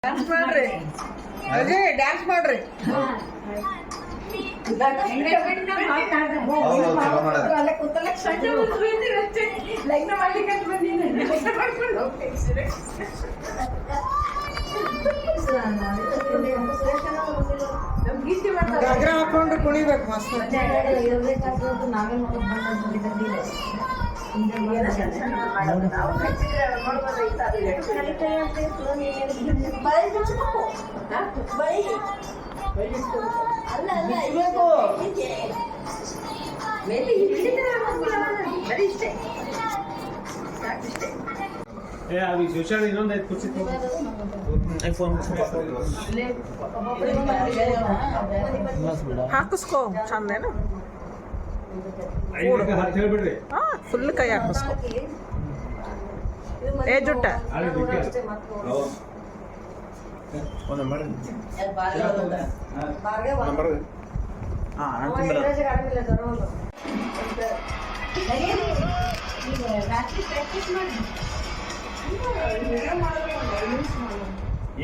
Dance ಮಾಡ್ರಿ Ajay, dance ಮಾಡ್ರಿ. ಲಗ್ನ ಮಾಡ್ಲಿಕ್ಕೆ ಗಗ್ರ ಹಾಕೊಂಡು ಕುಣಿಬೇಕು ಮಸ್ತ್. ಇನ್ನೊಂದು ಹಾಕಿಸ್ಕೋ ಚಂದೇನು ಹೇಳ್ಬಿಡ್ರಿ. ಫುಲ್ ಕೈ ಹಾಕಿಸ್ಕೋ. ಏ ಜುಟ್ಟ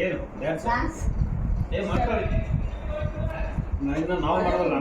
ಏನು ಡ್ಯಾನ್ಸ್ ಮಾಡ್ಕೊಳ್ಳಿ. ನಾವು ಮಾಡೋಲ್ಲ.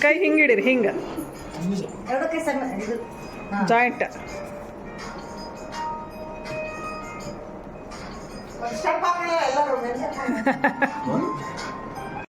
ಕೈ ಹಿಂಗಿಡಿರಿ, ಹಿಂಗ ಜಾಯಿಂಟ್.